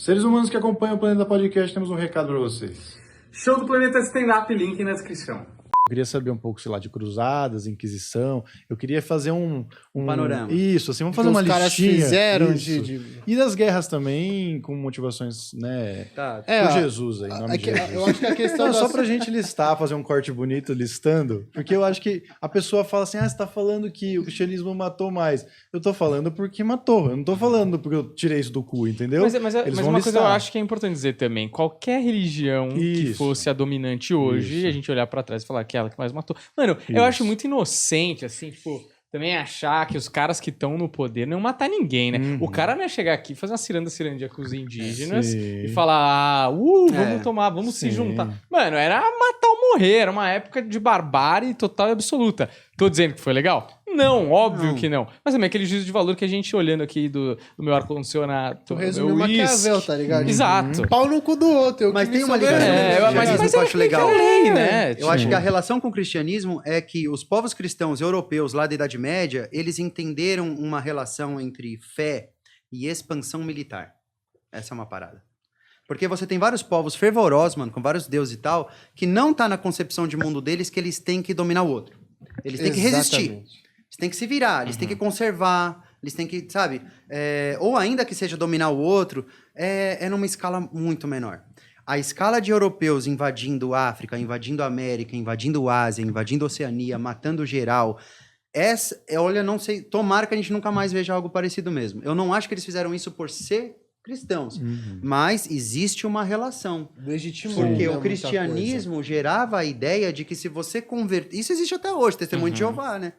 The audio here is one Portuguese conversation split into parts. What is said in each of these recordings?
Seres humanos que acompanham o Planeta Podcast, temos um recado para vocês. Show do Planeta Stand-Up, link na descrição. Eu queria saber um pouco, sei lá, de cruzadas, Inquisição. Eu queria fazer um panorama. Isso, assim, vamos fazer uma os caras listinha. fizeram isso. E das guerras também, com motivações, né? Tá. Por Jesus aí, em nome de Jesus. Eu acho que a questão Não, só pra gente listar, fazer um corte bonito listando, porque eu acho que a pessoa fala assim, você tá falando que o cristianismo matou mais. Eu tô falando porque matou, eu não tô falando porque eu tirei isso do cu, entendeu? Mas Eles vão uma coisa eu listar. acho que é importante dizer também, qualquer religião que Isso. fosse a dominante hoje, Isso. a gente olhar pra trás e falar que é ela que mais matou. Mano, eu Isso. acho muito inocente, assim, tipo, também achar que os caras que estão no poder não iam matar ninguém, né? O cara não ia chegar aqui, fazer uma cirandia com os indígenas Sim. e falar, vamos tomar, vamos se Sim. juntar. Mano, era matar ou morrer, era uma época de barbárie total e absoluta. Tô dizendo que foi legal? Não, óbvio que não. Mas também aquele juízo de valor que a gente olhando aqui do meu ar-condicionado. Tu resumiu Maquiavel, tá ligado? Exato. Pau no cu do outro. Eu Mas que tem me uma souber. ligação. Mas eu acho legal. lei, né? Eu acho que a relação com o cristianismo é que os povos cristãos europeus lá da Idade Média, eles entenderam uma relação entre fé e expansão militar. Essa é uma parada. Porque você tem vários povos fervorosos, mano, com vários deuses e tal, que não tá na concepção de mundo deles que eles têm que dominar o outro. Eles têm que resistir. Exatamente. Eles têm que se virar, eles têm que conservar, eles têm que, sabe? Ou ainda que seja dominar o outro, é numa escala muito menor. A escala de europeus invadindo África, invadindo América, invadindo Ásia, invadindo Oceania, matando geral. Olha, não sei, tomara que a gente nunca mais veja algo parecido mesmo. Eu não acho que eles fizeram isso por ser cristãos, mas existe uma relação. Legitimou, Porque né, o muita cristianismo gerava a ideia de que se você converter... Isso existe até hoje, testemunho de Jeová, né?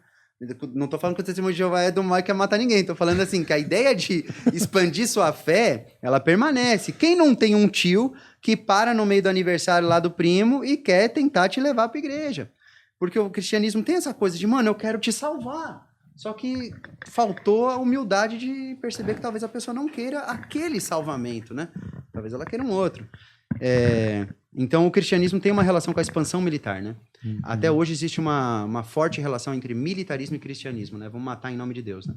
Não tô falando que o testemunho de Jeová é do mal que quer matar ninguém. Tô falando assim, que a ideia de expandir sua fé, ela permanece. Quem não tem um tio que para no meio do aniversário lá do primo e quer tentar te levar pra igreja? Porque o cristianismo tem essa coisa de, mano, eu quero te salvar. Só que faltou a humildade de perceber que talvez a pessoa não queira aquele salvamento, né? Talvez ela queira um outro. Então, o cristianismo tem uma relação com a expansão militar, né? Até hoje existe uma forte relação entre militarismo e cristianismo, né? Vamos matar em nome de Deus, né?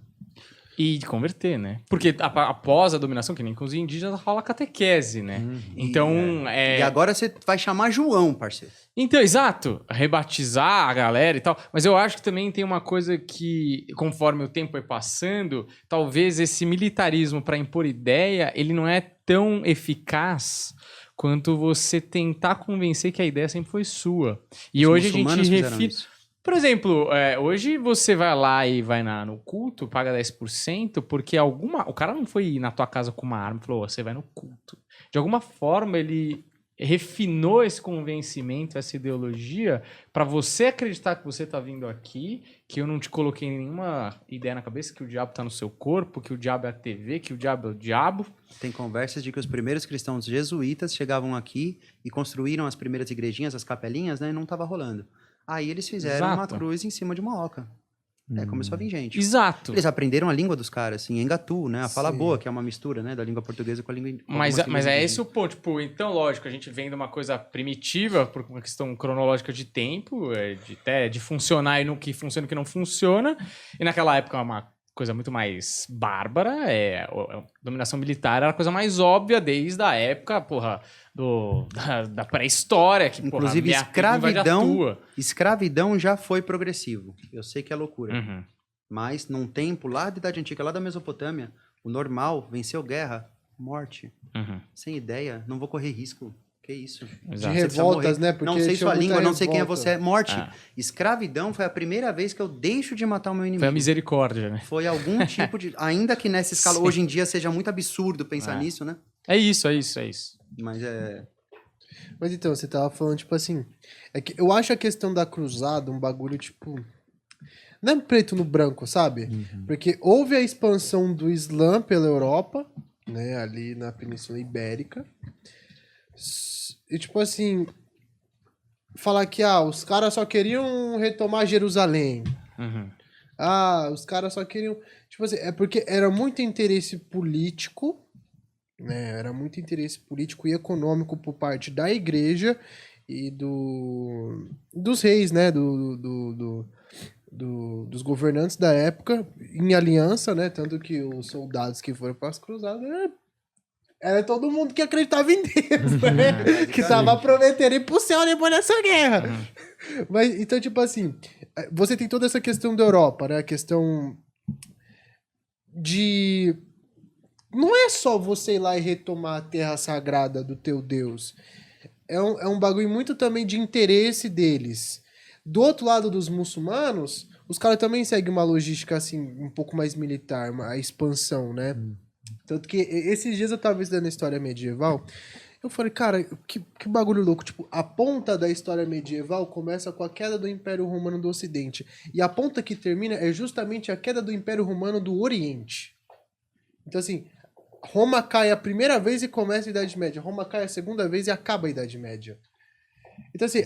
E de converter, né? Porque após a dominação, que nem com os indígenas, rola catequese, né? Então, E agora você vai chamar João, parceiro. Então, exato. Rebatizar a galera e tal. Mas eu acho que também tem uma coisa que, conforme o tempo vai passando, talvez esse militarismo para impor ideia, ele não é tão eficaz quanto você tentar convencer que a ideia sempre foi sua. E Os hoje a gente muçulmanos fizeram refina... isso. Por exemplo, hoje você vai lá e vai no culto, paga 10%, porque o cara não foi na tua casa com uma arma e falou, você vai no culto. De alguma forma, ele refinou esse convencimento, essa ideologia, para você acreditar que você tá vindo aqui, que eu não te coloquei nenhuma ideia na cabeça, que o diabo tá no seu corpo, que o diabo é a TV, que o diabo é o diabo. Tem conversas de que os primeiros cristãos jesuítas chegavam aqui e construíram as primeiras igrejinhas, as capelinhas, né? E não tava rolando. Aí eles fizeram uma Exato. cruz em cima de uma oca. Começou a vir gente. Exato. Eles aprenderam a língua dos caras, assim, Engatu, né? A fala Sim. boa, que é uma mistura, né? Da língua portuguesa com a língua... com Mas algumas línguas é indígenas. esse o ponto. Tipo, então, lógico, a gente vem de uma coisa primitiva, por uma questão cronológica de tempo, de funcionar e no que funciona e que não funciona. E naquela época, uma coisa muito mais bárbara. A dominação militar era a coisa mais óbvia desde a época, porra, da pré-história. Que, Inclusive, porra, escravidão já foi progressivo. Eu sei que é loucura. Uhum. Mas, num tempo lá da Idade Antiga, lá da Mesopotâmia, o normal, venceu guerra, morte. Uhum. Sem ideia, não vou correr risco. Que isso? Exato. De Você precisa revoltas, morrer. né? Porque Não sei tinha sua muita língua, não sei quem é revolta. você. Morte. Ah. Escravidão foi a primeira vez que eu deixo de matar o meu inimigo. Foi a misericórdia, né? Foi algum tipo de... Ainda que nessa escala, Sim. hoje em dia, seja muito absurdo pensar Ah. nisso, né? É isso. Mas Mas então, você tava falando, tipo assim... É que eu acho a questão da cruzada um bagulho, tipo... Não é preto no branco, sabe? Porque houve a expansão do Islã pela Europa, né? Ali na Península Ibérica. E, tipo assim... Falar que, os caras só queriam retomar Jerusalém. Uhum. Os caras só queriam... Tipo assim, é porque era muito interesse político, né? Era muito interesse político e econômico por parte da igreja e dos reis, né? Dos governantes da época, em aliança, né? Tanto que os soldados que foram para as cruzadas era todo mundo que acreditava em Deus, né? Que tava prometendo ir pro céu depois dessa guerra. Mas, então, tipo assim, você tem toda essa questão da Europa, né? A questão de... Não é só você ir lá e retomar a terra sagrada do teu Deus. É um bagulho muito também de interesse deles. Do outro lado dos muçulmanos, os caras também seguem uma logística, assim, um pouco mais militar, a expansão, né? Tanto que esses dias eu tava estudando história medieval, eu falei, cara, que bagulho louco. Tipo, a ponta da história medieval começa com a queda do Império Romano do Ocidente. E a ponta que termina é justamente a queda do Império Romano do Oriente. Então, assim, Roma cai a primeira vez e começa a Idade Média. Roma cai a segunda vez e acaba a Idade Média. Então, assim,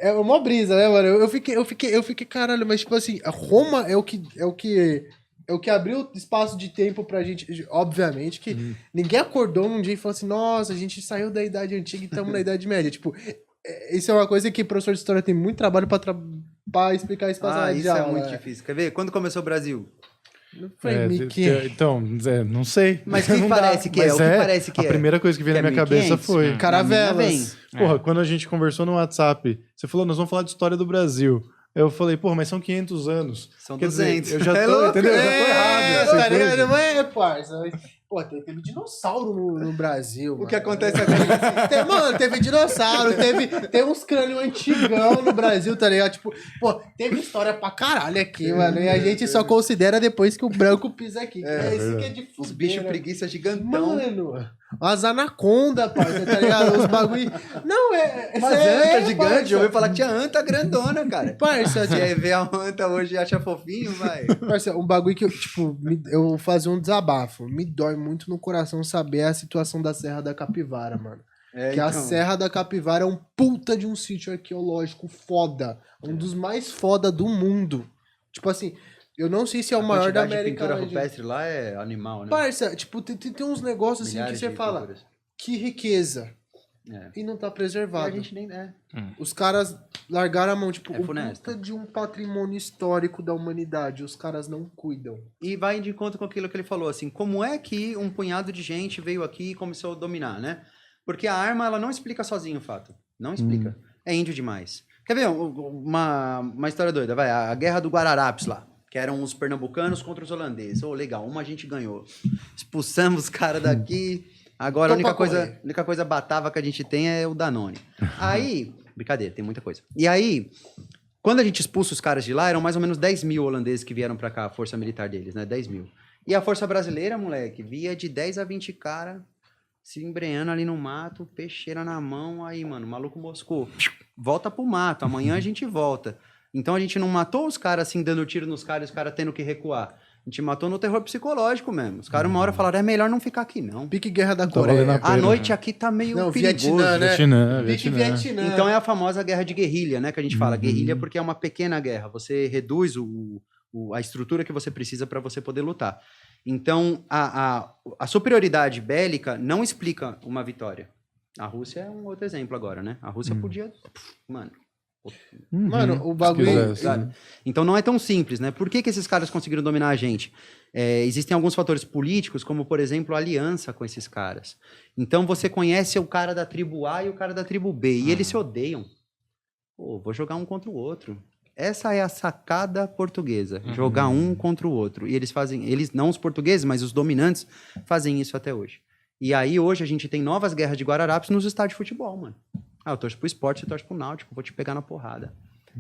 é uma brisa, né, mano? Eu fiquei, caralho, mas, tipo assim, a Roma é o que abriu espaço de tempo pra gente. Obviamente que ninguém acordou num dia e falou assim, nossa, a gente saiu da Idade Antiga e estamos na Idade Média. Tipo, isso é uma coisa que o professor de história tem muito trabalho pra explicar isso pra sala de isso aula. é muito difícil. Quer ver? Quando começou o Brasil? Foi 1500. Então, não sei. Mas o que Não dá. parece que é? Mas O que parece que a é? primeira coisa que veio Que na é minha cabeça 1500? foi... Na minha Caravelas. Porra, quando a gente conversou no WhatsApp, você falou, nós vamos falar de história do Brasil. Eu falei, porra, mas são 500 anos. São Quer 200. dizer, eu já É tô, louco? entendeu? Eu já tô errado. Tá essa coisa. ligado? Não é, parça. Pô, teve dinossauro no Brasil. O mano. que acontece agora? Mano, teve dinossauro, teve uns crânios antigão no Brasil, tá ligado? Tipo, pô, teve história pra caralho aqui, mano. E a gente só considera depois que o branco pisa aqui. É isso que é de Os fuder, bichos né? preguiça gigantão. Mano, as anacondas, parça, tá ligado? Os bagulho... Não, Mas anta gigante, eu ouvi falar que tinha anta grandona, cara. Parça, Você vê a anta hoje e acha fofinho, vai. Parça, um bagulho que eu, tipo, eu fazia um desabafo. Me dói muito no coração saber a situação da Serra da Capivara, mano. Que a Serra da Capivara é um puta de um sítio arqueológico foda. Um dos mais foda do mundo. Tipo assim, eu não sei se é o maior da A quantidade de América pintura Latina. rupestre lá é animal, né? Parça, tipo, tem uns negócios assim Milhares que você de fala, pinturas. que riqueza. É. E não tá E preservado. a gente nem... É. Os caras largaram a mão, tipo, É um funesto. puta de um patrimônio histórico da humanidade. Os caras não cuidam. E vai de encontro com aquilo que ele falou, assim, como é que um punhado de gente veio aqui e começou a dominar, né? Porque a arma, ela não explica sozinho o fato. Não explica. É índio demais. Quer ver uma história doida? Vai, a Guerra do Guararapes lá, que eram os pernambucanos contra os holandeses. Ô, legal, uma a gente ganhou. Expulsamos os caras daqui. Agora a Tô pra única coisa batava que a gente tem é o Danone. Aí, brincadeira, tem muita coisa. E aí, quando a gente expulsa os caras de lá, eram mais ou menos 10 mil holandeses que vieram pra cá, a força militar deles, né? 10 mil. E a força brasileira, moleque, via de 10 a 20 cara se embreando ali no mato, peixeira na mão, aí, mano, o maluco moscou. Volta pro mato, amanhã a gente volta. Então a gente não matou os caras assim, dando tiro nos caras e os caras tendo que recuar. A gente matou no terror psicológico mesmo. Os caras uma hora falaram, é melhor não ficar aqui, não. Pique Guerra da Tá valendo Coreia. a pena. A noite aqui tá meio Não, perigoso. Vietnã, né? Pique Vietnã. Vietnã. Então é a famosa guerra de guerrilha, né? Que a gente fala. Guerrilha porque é uma pequena guerra. Você reduz a estrutura que você precisa para você poder lutar. Então, a superioridade bélica não explica uma vitória. A Rússia é um outro exemplo agora, né? A Rússia podia... Mano... Mano, o Se bagulho... quisesse. Sabe? Então não é tão simples, né? Por que esses caras conseguiram dominar a gente? Existem alguns fatores políticos, como, por exemplo, a aliança com esses caras. Então você conhece o cara da tribo A e o cara da tribo B, e eles se odeiam. Pô, vou jogar um contra o outro. Essa é a sacada portuguesa, jogar um contra o outro. E eles fazem, eles não os portugueses, mas os dominantes fazem isso até hoje. E aí hoje a gente tem novas guerras de Guararapes nos estádios de futebol, mano. Ah, eu torço pro esporte, você torce pro Náutico, vou te pegar na porrada.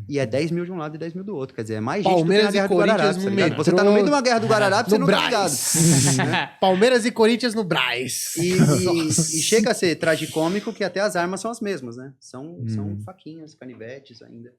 E é 10 mil de um lado e 10 mil do outro. Quer dizer, é mais gente Palmeiras do que na e guerra do Corinthians Guararapes, no tá ligado? metrô, Você tá no meio de uma guerra do Guararapes, você no não tá ligado. Brás. Palmeiras e Corinthians no Brás. E chega a ser tragicômico que até as armas são as mesmas, né? São faquinhas, canivetes ainda.